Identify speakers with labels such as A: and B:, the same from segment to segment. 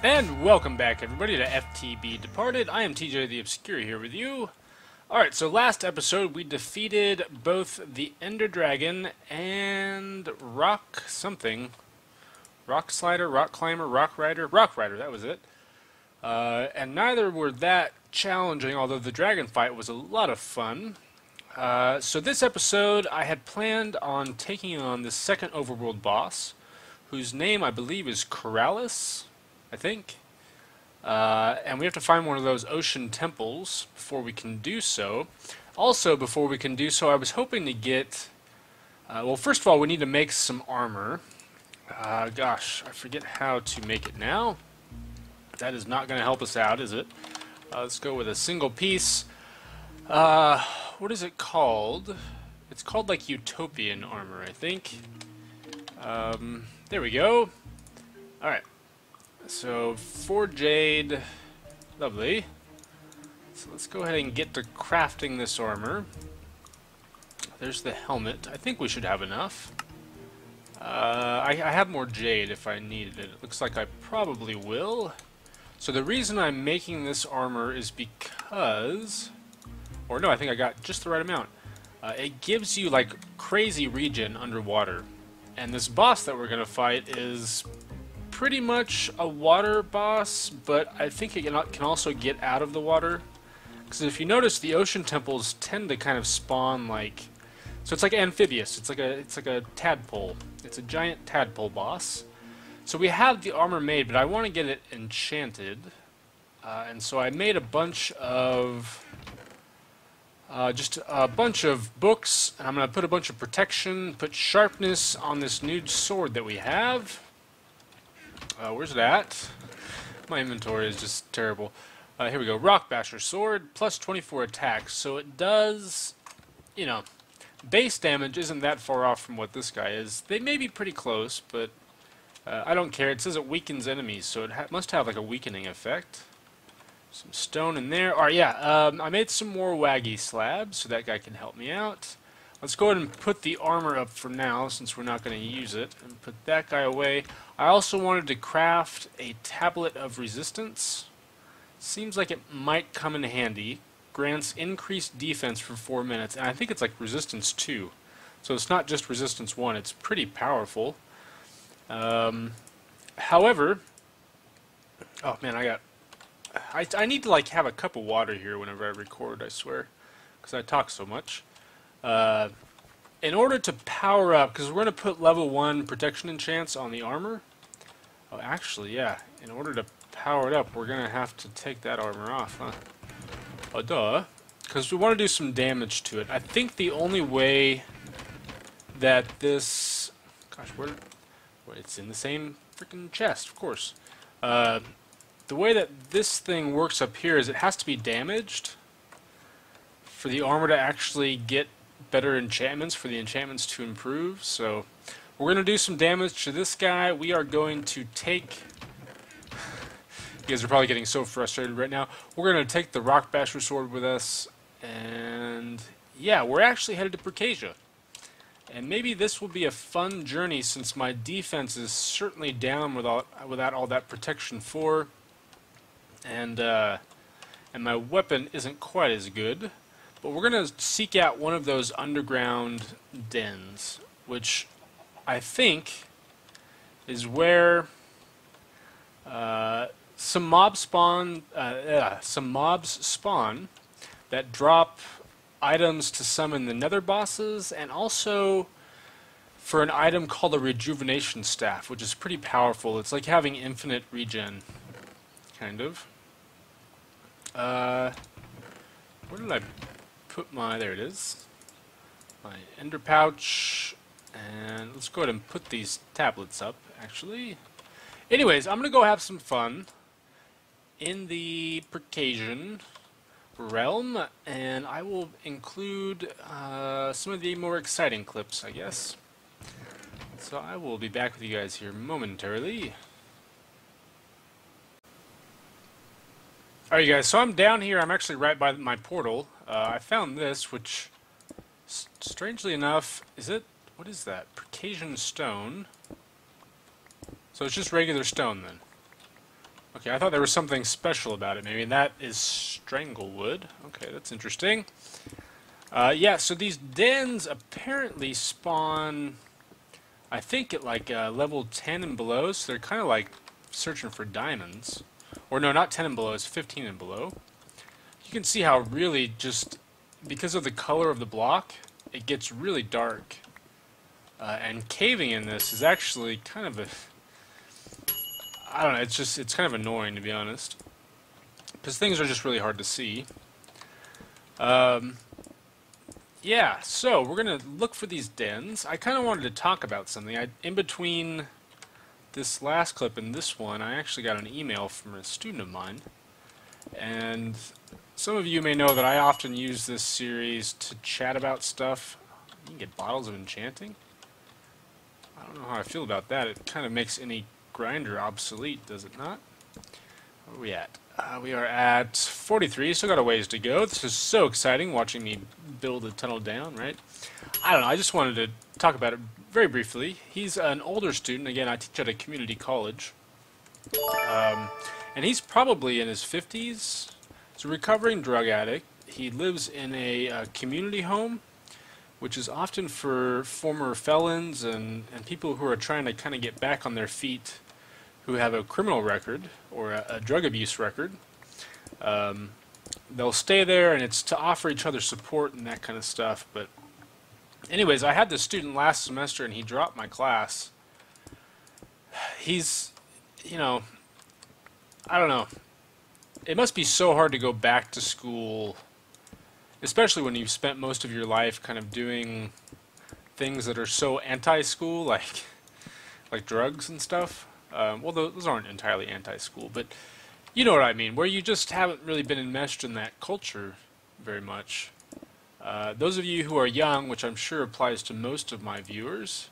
A: And welcome back, everybody, to FTB Departed. I am TJ the Obscure here with you. Alright, so last episode we defeated both the Ender Dragon and Rock something. Rock Slider, Rock Climber, Rock Rider, that was it. And neither were that challenging, although the dragon fight was a lot of fun. So this episode I had planned on taking on the second overworld boss, whose name I believe is Corralus, I think. And we have to find one of those ocean temples before we can do so. Also, before we can do so, I was hoping to get... well, first of all, we need to make some armor. Gosh, I forget how to make it now. That is not going to help us out, is it? Let's go with a single piece. What is it called? It's called, like, Utopian armor, I think. There we go. Alright. So, 4 jade, lovely. So let's go ahead and get to crafting this armor. There's the helmet. I think we should have enough. I have more jade if I needed it. It looks like I probably will. So the reason I'm making this armor is because... Or no, I think I got just the right amount. It gives you, like, crazy regen underwater. And this boss that we're going to fight is... pretty much a water boss, but I think it can also get out of the water. Because if you notice, the ocean temples tend to kind of spawn like... So it's like amphibious. It's like a tadpole. It's a giant tadpole boss. So we have the armor made, but I want to get it enchanted. And so I made a bunch of... just a bunch of books, and I'm going to put a bunch of protection, put sharpness on this new sword that we have. Where's it at? My inventory is just terrible. Here we go. Rock Basher Sword, plus 24 attacks. So it does, you know, base damage isn't that far off from what this guy is. They may be pretty close, but I don't care. It says it weakens enemies, so it must have like a weakening effect. Some stone in there. Alright, yeah, I made some more waggy slabs, so that guy can help me out. Let's go ahead and put the armor up for now, since we're not going to use it, and put that guy away. I also wanted to craft a tablet of resistance. Seems like it might come in handy. Grants increased defense for 4 minutes, and I think it's like resistance 2. So it's not just resistance 1, it's pretty powerful. However, oh man, I need to like have a cup of water here whenever I record, I swear, because I talk so much. In order to power up, because we're going to put level 1 protection enchants on the armor. Oh, actually, yeah. In order to power it up, we're going to have to take that armor off, huh? Oh, duh. Because we want to do some damage to it. I think the only way that this... Gosh, where... Well, it's in the same freaking chest, of course. The way that this thing works up here is it has to be damaged for the armor to actually get better enchantments, for the enchantments to improve. So we're going to do some damage to this guy. We are going to take... You guys are probably getting so frustrated right now. We're going to take the Rock Basher Sword with us, and yeah, we're actually headed to Precasia. And maybe this will be a fun journey, since my defense is certainly down without all that protection 4, and my weapon isn't quite as good. But we're going to seek out one of those underground dens, which I think is where some mobs spawn that drop items to summon the nether bosses, and also for an item called a rejuvenation staff, which is pretty powerful. It's like having infinite regen, kind of. Where did I put my... There it is. My ender pouch. And let's go ahead and put these tablets up, actually. Anyways, I'm going to go have some fun in the Precasian realm, and I will include some of the more exciting clips, I guess. So I will be back with you guys here momentarily. Alright, you guys, so I'm down here. I'm actually right by my portal. I found this, which, strangely enough, is it... What is that? Precasian stone. So it's just regular stone, then. Okay, I thought there was something special about it. Maybe that is stranglewood. Okay, that's interesting. Yeah, so these dens apparently spawn, I think, at like level 10 and below, so they're kind of like searching for diamonds. Or no, not 10 and below, it's 15 and below. You can see how really just, because of the color of the block, it gets really dark. And caving in this is actually kind of a, I don't know, it's kind of annoying, to be honest. Because things are just really hard to see. Yeah, so we're going to look for these dens. I kind of wanted to talk about something. In between this last clip and this one, I actually got an email from a student of mine. And some of you may know that I often use this series to chat about stuff. You can get bottles of enchanting. I don't know how I feel about that. It kind of makes any grinder obsolete, does it not? Where are we at? We are at 43, still got a ways to go. This is so exciting, watching me build a tunnel down, right? I don't know, I just wanted to talk about it very briefly. He's an older student. Again, I teach at a community college. And he's probably in his 50s. He's a recovering drug addict. He lives in a community home, which is often for former felons and people who are trying to kind of get back on their feet, who have a criminal record or a drug abuse record. They'll stay there, and it's to offer each other support and that kind of stuff. But anyways, I had this student last semester, and he dropped my class. He's, you know, I don't know. It must be so hard to go back to school, especially when you've spent most of your life kind of doing things that are so anti-school, like drugs and stuff. Well, those aren't entirely anti-school, but you know what I mean, where you just haven't really been enmeshed in that culture very much. Those of you who are young, which I'm sure applies to most of my viewers,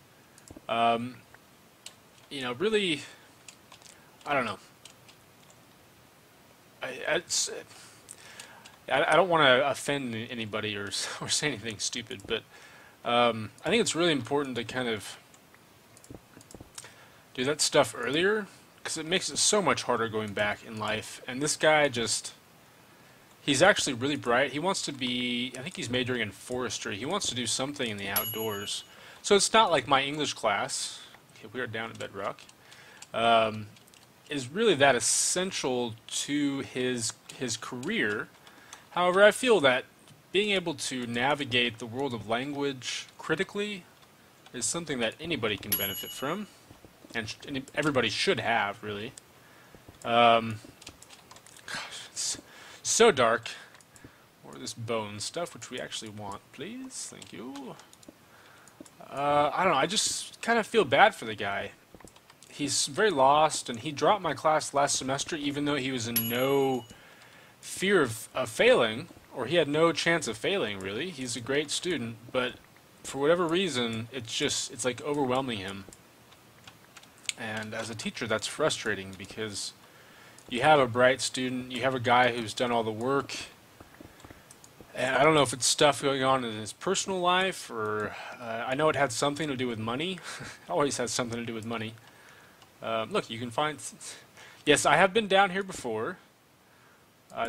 A: you know, really, I don't know. I don't want to offend anybody or say anything stupid, but I think it's really important to kind of do that stuff earlier, because it makes it so much harder going back in life. And this guy he's actually really bright. He wants to be, I think he's majoring in forestry. He wants to do something in the outdoors. So it's not like my English class, okay, we are down at bedrock, is really that essential to his career. However, I feel that being able to navigate the world of language critically is something that anybody can benefit from. And everybody should have, really. Gosh, it's so dark. More of this bone stuff, which we actually want, please. Thank you. I don't know, I just kind of feel bad for the guy. He's very lost, and he dropped my class last semester even though he was in no fear of failing, or he had no chance of failing, really. He's a great student, but for whatever reason, it's like overwhelming him. And as a teacher, that's frustrating, because you have a bright student, you have a guy who's done all the work, and I don't know if it's stuff going on in his personal life, or I know it had something to do with money. It always has something to do with money. Look, you can find... Yes, I have been down here before,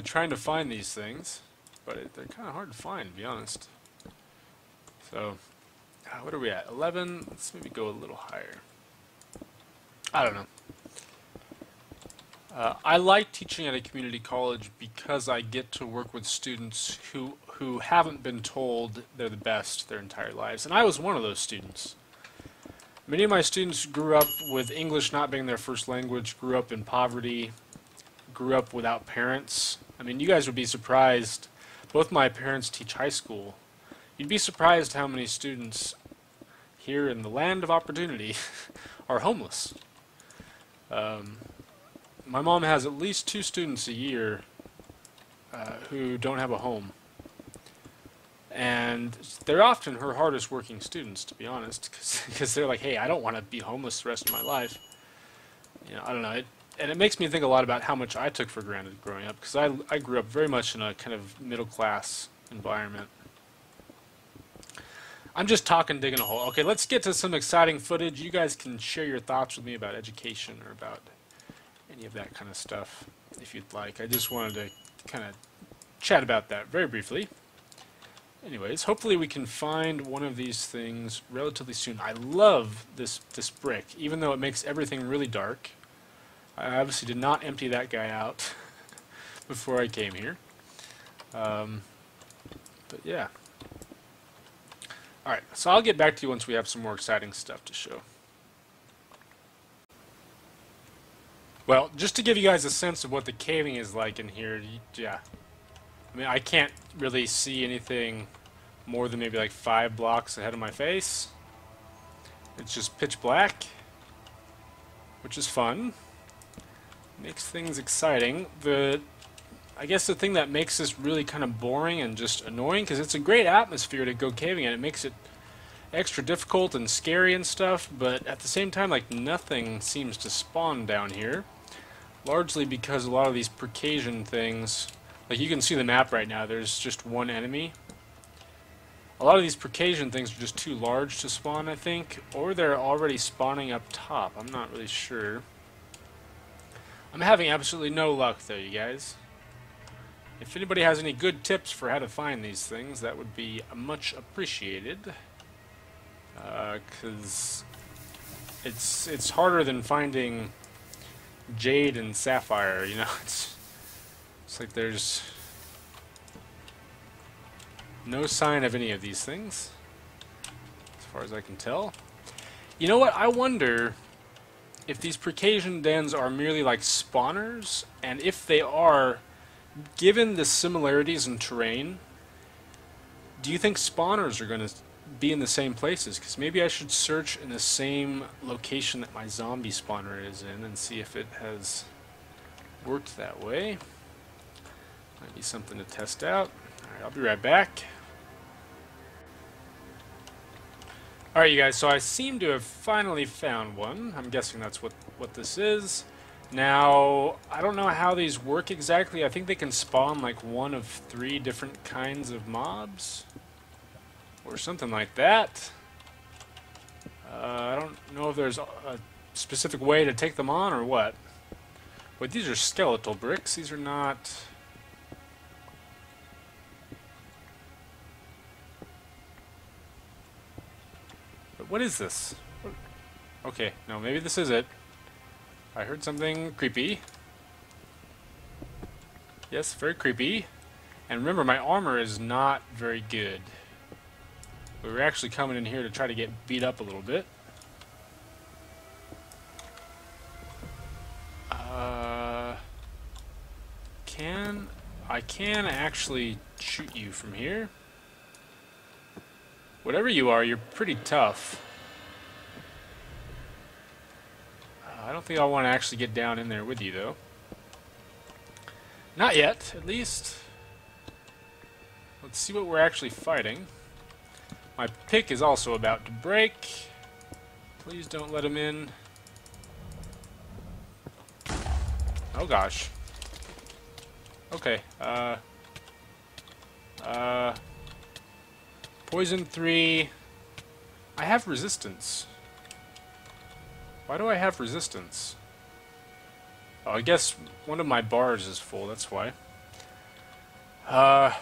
A: trying to find these things, but they're kind of hard to find, to be honest. So, what are we at? 11? Let's maybe go a little higher. I don't know. I like teaching at a community college because I get to work with students who haven't been told they're the best their entire lives. And I was one of those students. Many of my students grew up with English not being their first language, grew up in poverty, grew up without parents. I mean, you guys would be surprised. Both my parents teach high school. You'd be surprised how many students here in the land of opportunity are homeless. My mom has at least 2 students a year who don't have a home. And they're often her hardest working students, to be honest, because they're like, hey, I don't want to be homeless the rest of my life. You know, I don't know. And it makes me think a lot about how much I took for granted growing up, because I grew up very much in a kind of middle-class environment. I'm just talking, digging a hole. Okay, let's get to some exciting footage. You guys can share your thoughts with me about education or about any of that kind of stuff, if you'd like. I just wanted to kind of chat about that very briefly. Anyways, hopefully we can find one of these things relatively soon. I love this brick, even though it makes everything really dark. I obviously did not empty that guy out before I came here. But yeah. Alright, so I'll get back to you once we have some more exciting stuff to show. Well, just to give you guys a sense of what the caving is like in here, yeah. I mean, I can't really see anything more than maybe like 5 blocks ahead of my face. It's just pitch black, which is fun. Makes things exciting. I guess the thing that makes this really kind of boring and just annoying, because it's a great atmosphere to go caving in. It makes it extra difficult and scary and stuff, but at the same time, like, nothing seems to spawn down here. Largely because a lot of these Precasian things, like you can see the map right now, there's just one enemy. A lot of these Precasian things are just too large to spawn, I think, or they're already spawning up top. I'm not really sure. I'm having absolutely no luck though, you guys. If anybody has any good tips for how to find these things, that would be much appreciated. Because it's harder than finding jade and sapphire, you know. It's like there's no sign of any of these things, as far as I can tell. You know what? I wonder if these Precasian dens are merely like spawners, and if they are, given the similarities in terrain, do you think spawners are going to be in the same places? Because maybe I should search in the same location that my zombie spawner is in and see if it has worked that way. Might be something to test out. Alright, I'll be right back. Alright, you guys, so I seem to have finally found one. I'm guessing that's what this is. Now, I don't know how these work exactly. I think they can spawn like one of 3 different kinds of mobs, or something like that. I don't know if there's a specific way to take them on or what. But these are skeletal bricks. These are not... But what is this? Okay, no, maybe this is it. I heard something creepy. Yes, very creepy. And remember, my armor is not very good. We were actually coming in here to try to get beat up a little bit. I can actually shoot you from here. Whatever you are, you're pretty tough. I don't think I want to actually get down in there with you, though. Not yet, at least. Let's see what we're actually fighting. My pick is also about to break. Please don't let him in. Oh gosh. Okay, Poison 3. I have resistance. Why do I have resistance? Oh, I guess one of my bars is full, that's why.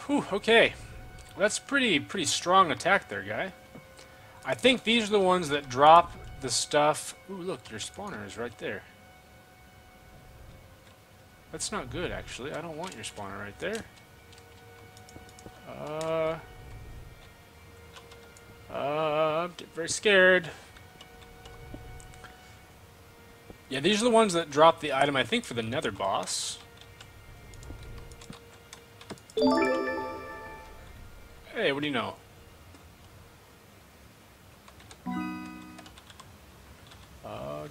A: Okay. That's pretty strong attack there, guy. I think these are the ones that drop the stuff. Ooh, look, your spawner is right there. That's not good, actually. I don't want your spawner right there. I'm getting very scared. Yeah, these are the ones that drop the item, I think, for the nether boss. Hey, what do you know?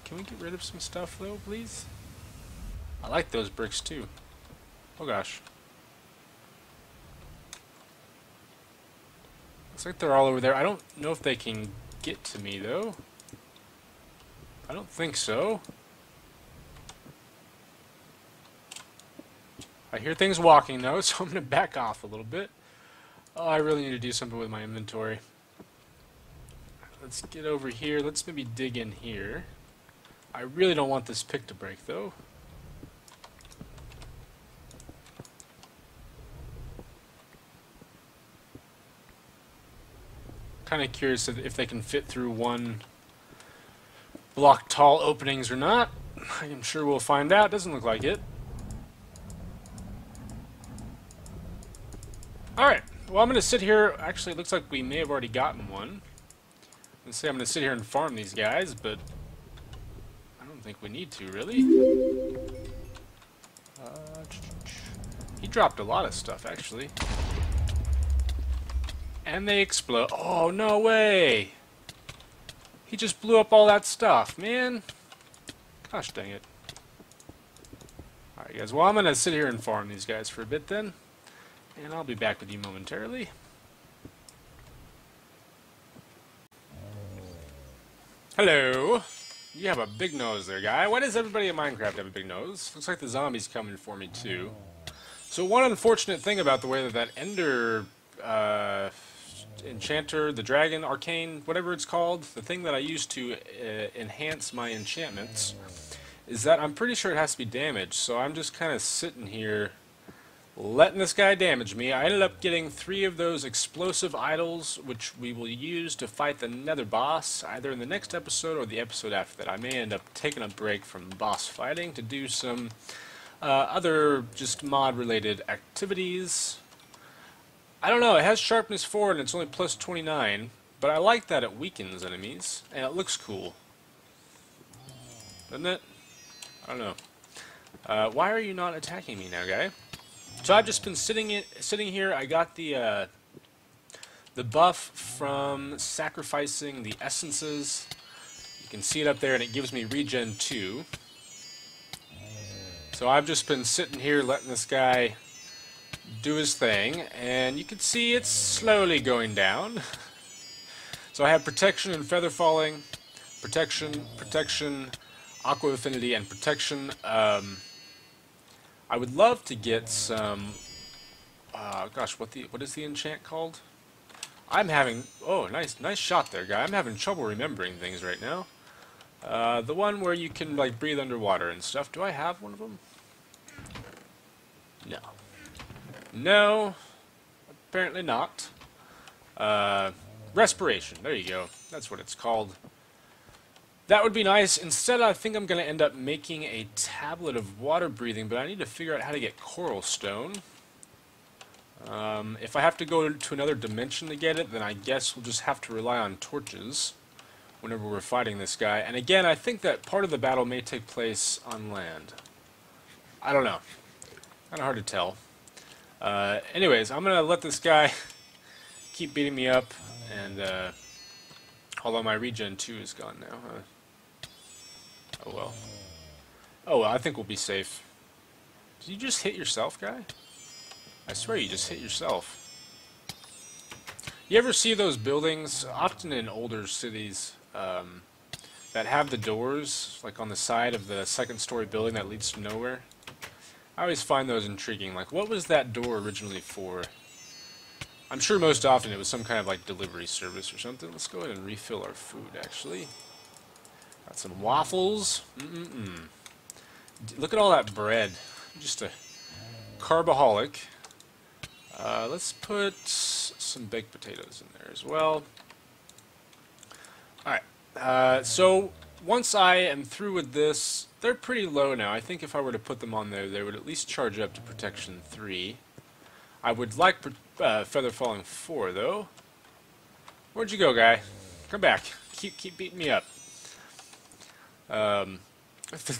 A: Can we get rid of some stuff, though, please? I like those bricks, too. Oh, gosh. Looks like they're all over there. I don't know if they can get to me, though. I don't think so. I hear things walking, though, so I'm going to back off a little bit. Oh, I really need to do something with my inventory. Let's get over here. Let's maybe dig in here. I really don't want this pick to break, though. kind of curious if they can fit through one block tall openings or not. I'm sure we'll find out. Doesn't look like it. Alright, well I'm going to sit here. Actually, it looks like we may have already gotten one. Let's say I'm going to sit here and farm these guys, but I don't think we need to, really. He dropped a lot of stuff, actually. And they explode. Oh, no way! He just blew up all that stuff, man. Gosh dang it. Alright guys, well I'm going to sit here and farm these guys for a bit then. And I'll be back with you momentarily. Hello! You have a big nose there, guy. Why does everybody in Minecraft have a big nose? Looks like the zombie's coming for me too. So one unfortunate thing about the way that Ender enchanter, the dragon, arcane, whatever it's called, the thing that I use to enhance my enchantments, is that I'm pretty sure it has to be damaged. So I'm just kind of sitting here letting this guy damage me. I ended up getting 3 of those explosive idols, which we will use to fight the nether boss, either in the next episode or the episode after that. I may end up taking a break from boss fighting to do some other just mod-related activities. I don't know, it has sharpness 4 and it's only plus 29, but I like that it weakens enemies, and it looks cool. Doesn't it? I don't know. Why are you not attacking me now, guy? So I've just been sitting here. I got the buff from sacrificing the essences. You can see it up there, and it gives me regen 2. So I've just been sitting here letting this guy do his thing, and you can see it's slowly going down. So I have protection and feather falling, protection, aqua affinity, and protection. I would love to get some. Gosh, what is the enchant called? I'm having. Oh, nice shot there, guy. I'm having trouble remembering things right now. The one where you can like breathe underwater and stuff. Do I have one of them? No. No. Apparently not. Respiration. There you go. That's what it's called. That would be nice. Instead, I think I'm going to end up making a tablet of water breathing, but I need to figure out how to get coral stone. If I have to go to another dimension to get it, then I guess we'll just have to rely on torches whenever we're fighting this guy. And again, I think that part of the battle may take place on land. I don't know. Kind of hard to tell. Anyways, I'm going to let this guy keep beating me up, and although my regen 2 is gone now. Oh well. Oh well, I think we'll be safe. Did you just hit yourself, guy? I swear you just hit yourself. You ever see those buildings, often in older cities, that have the doors, like on the side of the second-story building that leads to nowhere? I always find those intriguing. Like, what was that door originally for? I'm sure most often it was some kind of like delivery service or something. Let's go ahead and refill our food, actually. Got some waffles. Look at all that bread. Just a carbaholic. Let's put some baked potatoes in there as well. Alright. So once I am through with this, they're pretty low now. I think if I were to put them on there, they would at least charge up to protection 3. I would like feather falling 4, though. Where'd you go, guy? Come back. Keep beating me up.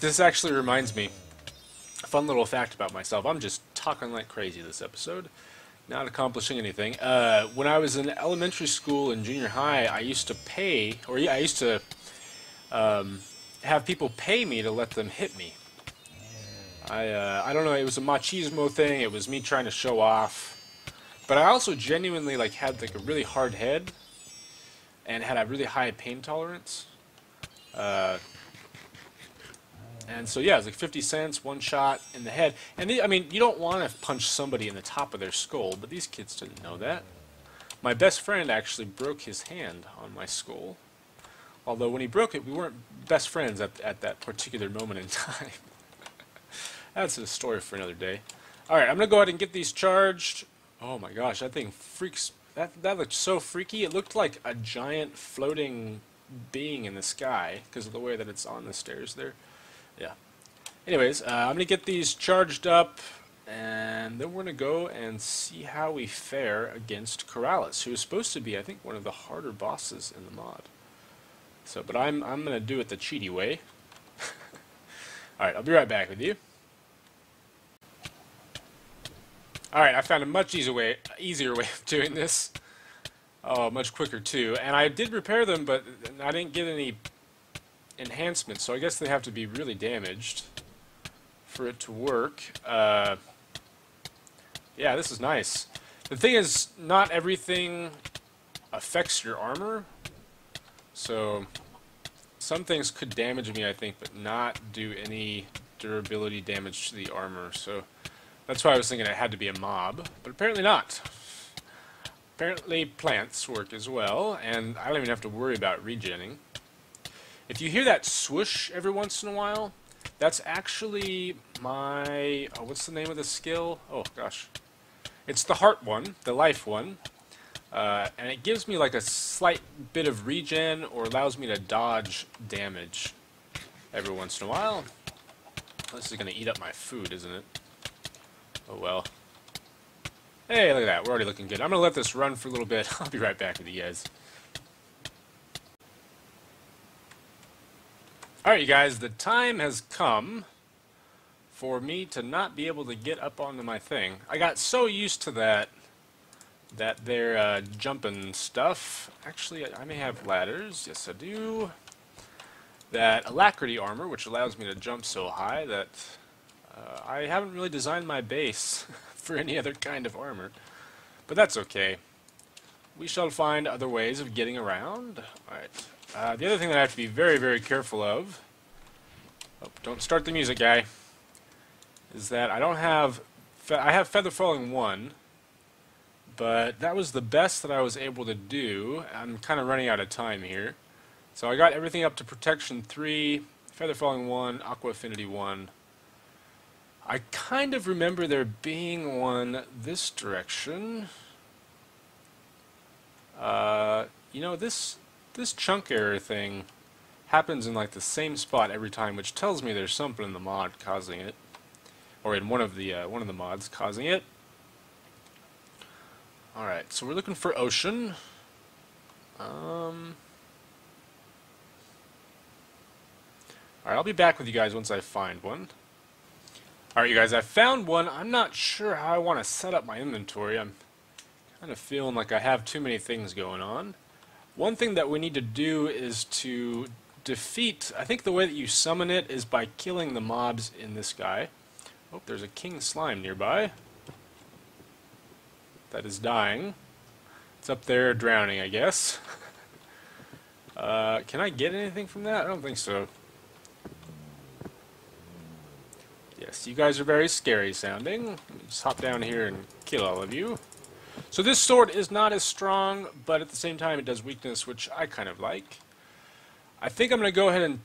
A: This actually reminds me, a fun little fact about myself. I'm just talking like crazy this episode, not accomplishing anything. When I was in elementary school and junior high, I used to pay, or yeah, I used to have people pay me to let them hit me. I don't know, it was a machismo thing, it was me trying to show off. But I also genuinely like had like a really hard head and had a really high pain tolerance. And so yeah, it was like 50 cents, one shot in the head. And I mean, you don't want to punch somebody in the top of their skull, but these kids didn't know that. My best friend actually broke his hand on my skull. Although when he broke it, we weren't best friends at that particular moment in time. That's a story for another day. Alright, I'm going to go ahead and get these charged. Oh my gosh, that thing freaks That looked so freaky. It looked like a giant floating being in the sky because of the way that it's on the stairs there. Yeah. Anyways, I'm gonna get these charged up, and then we're gonna go and see how we fare against Corralus, who is supposed to be, I think, one of the harder bosses in the mod. So, but I'm gonna do it the cheaty way. All right, I'll be right back with you. All right, I found a much easier way of doing this. Oh, much quicker too. And I did repair them, but I didn't get any enhancements, so I guess they have to be really damaged for it to work. Yeah, this is nice. The thing is, not everything affects your armor, so some things could damage me, I think, but not do any durability damage to the armor. So that's why I was thinking it had to be a mob, but apparently not. Apparently plants work as well, and I don't even have to worry about regenning. If you hear that swoosh every once in a while, that's actually my... Oh, what's the name of the skill? Oh, gosh. It's the heart one, the life one. And it gives me like a slight bit of regen, or allows me to dodge damage every once in a while. This is going to eat up my food, isn't it? Oh well. Hey, look at that. We're already looking good. I'm going to let this run for a little bit. I'll be right back with you guys. Alright, you guys. The time has come for me to not be able to get up onto my thing. I got so used to that they're jumping stuff. Actually, I may have ladders. Yes, I do. That alacrity armor, which allows me to jump so high that I haven't really designed my base for any other kind of armor. But that's okay. We shall find other ways of getting around. Alright. The other thing that I have to be very, very careful of... Oh, don't start the music, guy. Is that I don't have... I have Feather Falling 1, but that was the best that I was able to do. I'm kind of running out of time here. So I got everything up to Protection 3, Feather Falling 1, Aqua Affinity 1. I kind of remember there being one this direction. You know, this chunk error thing happens in like the same spot every time, which tells me there's something in the mod causing it, or in one of the mods causing it. All right, so we're looking for ocean. All right, I'll be back with you guys once I find one. Alright, you guys, I found one. I'm not sure how I want to set up my inventory. I'm kind of feeling like I have too many things going on. One thing that we need to do is to defeat... I think the way that you summon it is by killing the mobs in this guy. Oh, there's a king slime nearby. That is dying. It's up there drowning, I guess. Can I get anything from that? I don't think so. Yes, you guys are very scary sounding. Let me just hop down here and kill all of you. So this sword is not as strong, but at the same time it does weakness, which I kind of like. I think I'm going to go ahead and...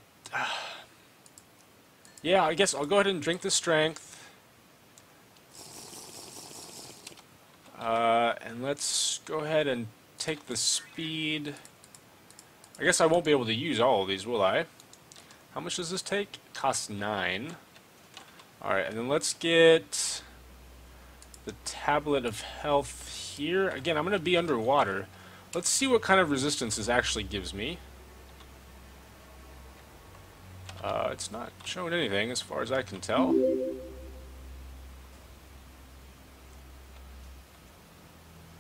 A: yeah, I guess I'll go ahead and drink the strength. And let's go ahead and take the speed. I guess I won't be able to use all of these, will I? How much does this take? It costs 9. Alright, and then let's get the Tablet of Health here. Again, I'm going to be underwater. Let's see what kind of resistance this actually gives me. It's not showing anything as far as I can tell.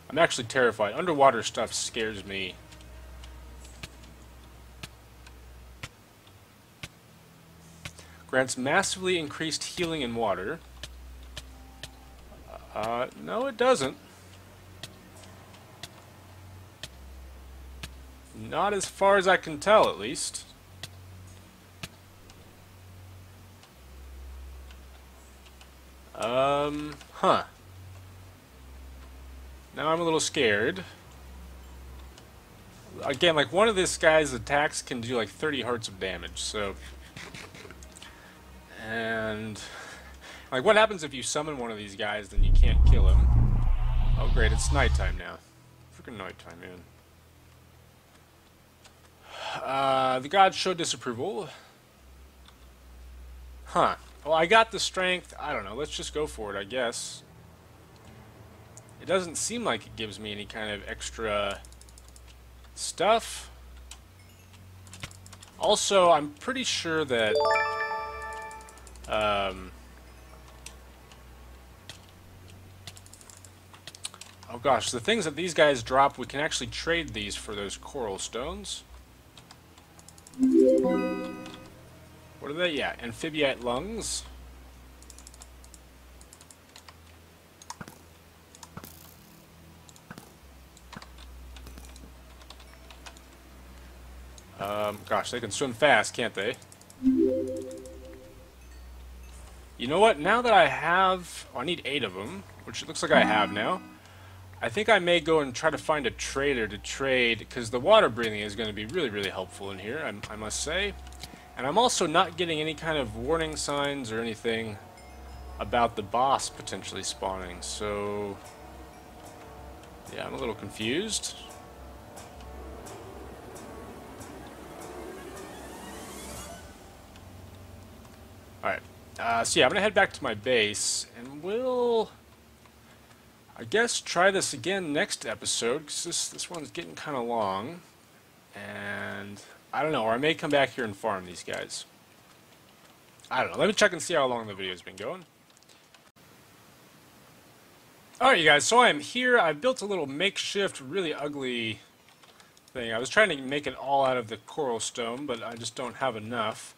A: I'm actually terrified. Underwater stuff scares me. Grants massively increased healing in water. No, it doesn't. Not as far as I can tell, at least. Huh. Now I'm a little scared. Again, like one of this guy's attacks can do like 30 hearts of damage, so... And... like what happens if you summon one of these guys, then you can't kill him? Oh great, it's nighttime now. For freaking nighttime, man. The gods show disapproval. Huh. Well, I got the strength. I don't know. Let's just go for it, I guess. It doesn't seem like it gives me any kind of extra stuff. Also, I'm pretty sure that oh gosh, the things that these guys drop, we can actually trade these for those coral stones. What are they? Yeah, amphibiite lungs. Gosh, they can swim fast, can't they? You know what? Now that I have... Oh, I need 8 of them, which it looks like I have now. I think I may go and try to find a trader to trade, because the water breathing is going to be really, really helpful in here, I must say. And I'm also not getting any kind of warning signs or anything about the boss potentially spawning, so... yeah, I'm a little confused. Alright, so yeah, I'm going to head back to my base, and we'll, I guess, try this again next episode, because this one's getting kind of long, and I don't know, or I may come back here and farm these guys. I don't know, let me check and see how long the video's been going. Alright, you guys, so I am here. I've built a little makeshift, really ugly thing. I was trying to make it all out of the coral stone, but I just don't have enough.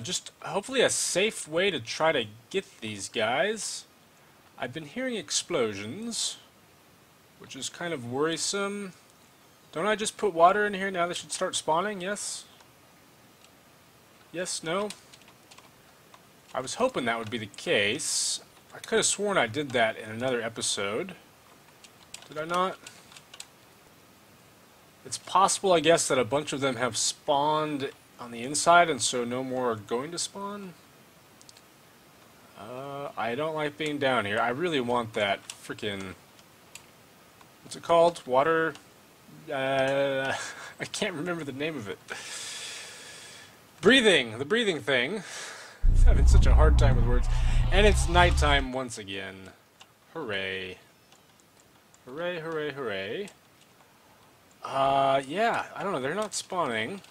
A: Just hopefully a safe way to try to get these guys. I've been hearing explosions, which is kind of worrisome. Don't I just put water in here? Now they should start spawning, yes? Yes, no? I was hoping that would be the case. I could have sworn I did that in another episode. Did I not? It's possible, I guess, that a bunch of them have spawned on the inside, and so no more are going to spawn. I don't like being down here. I really want that frickin'... what's it called? Water... I can't remember the name of it. Breathing! The breathing thing. I'm having such a hard time with words. And it's nighttime once again. Hooray. Hooray, hooray, hooray. Yeah, I don't know, they're not spawning.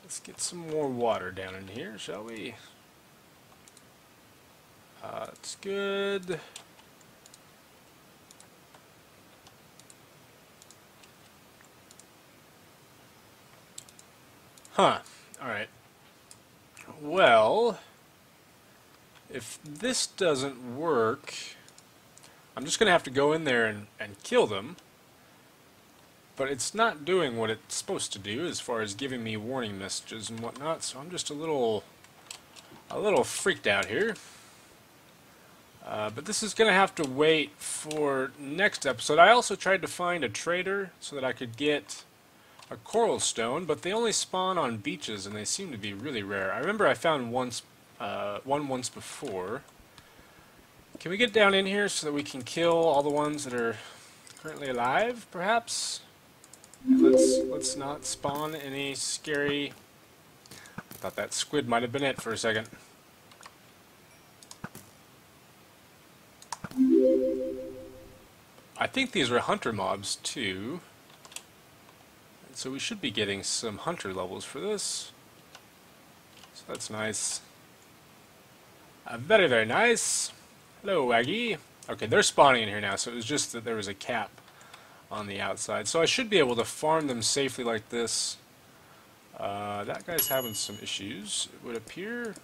A: Let's get some more water down in here, shall we? It's good. Huh. Alright. Well, if this doesn't work, I'm just going to have to go in there and kill them. But it's not doing what it's supposed to do as far as giving me warning messages and whatnot, so I'm just a little freaked out here. But this is going to have to wait for next episode. I also tried to find a trader so that I could get a coral stone, but they only spawn on beaches and they seem to be really rare. I remember I found one once before. Can we get down in here so that we can kill all the ones that are currently alive, perhaps? And let's not spawn any scary... I thought that squid might have been it for a second. I think these are hunter mobs too. And so we should be getting some hunter levels for this. So that's nice. Very, very nice. Hello, Waggy. Okay, they're spawning in here now, so it was just that there was a cap on the outside. So I should be able to farm them safely like this. That guy's having some issues, it would appear.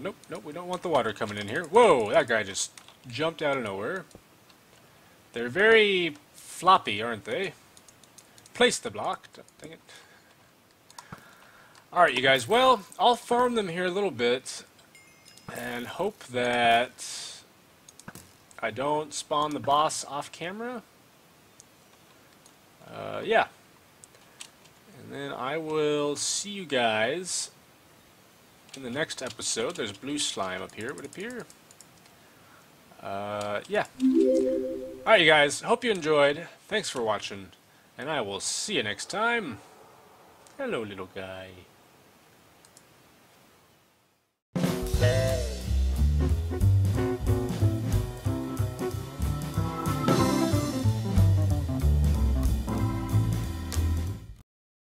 A: Nope, we don't want the water coming in here. Whoa, that guy just jumped out of nowhere. They're very floppy, aren't they? Place the block. Dang it. Alright, you guys. Well, I'll farm them here a little bit and hope that I don't spawn the boss off camera. Yeah. And then I will see you guys in the next episode. There's blue slime up here, it would appear. Yeah. Alright, you guys. Hope you enjoyed. Thanks for watching. And I will see you next time. Hello, little guy.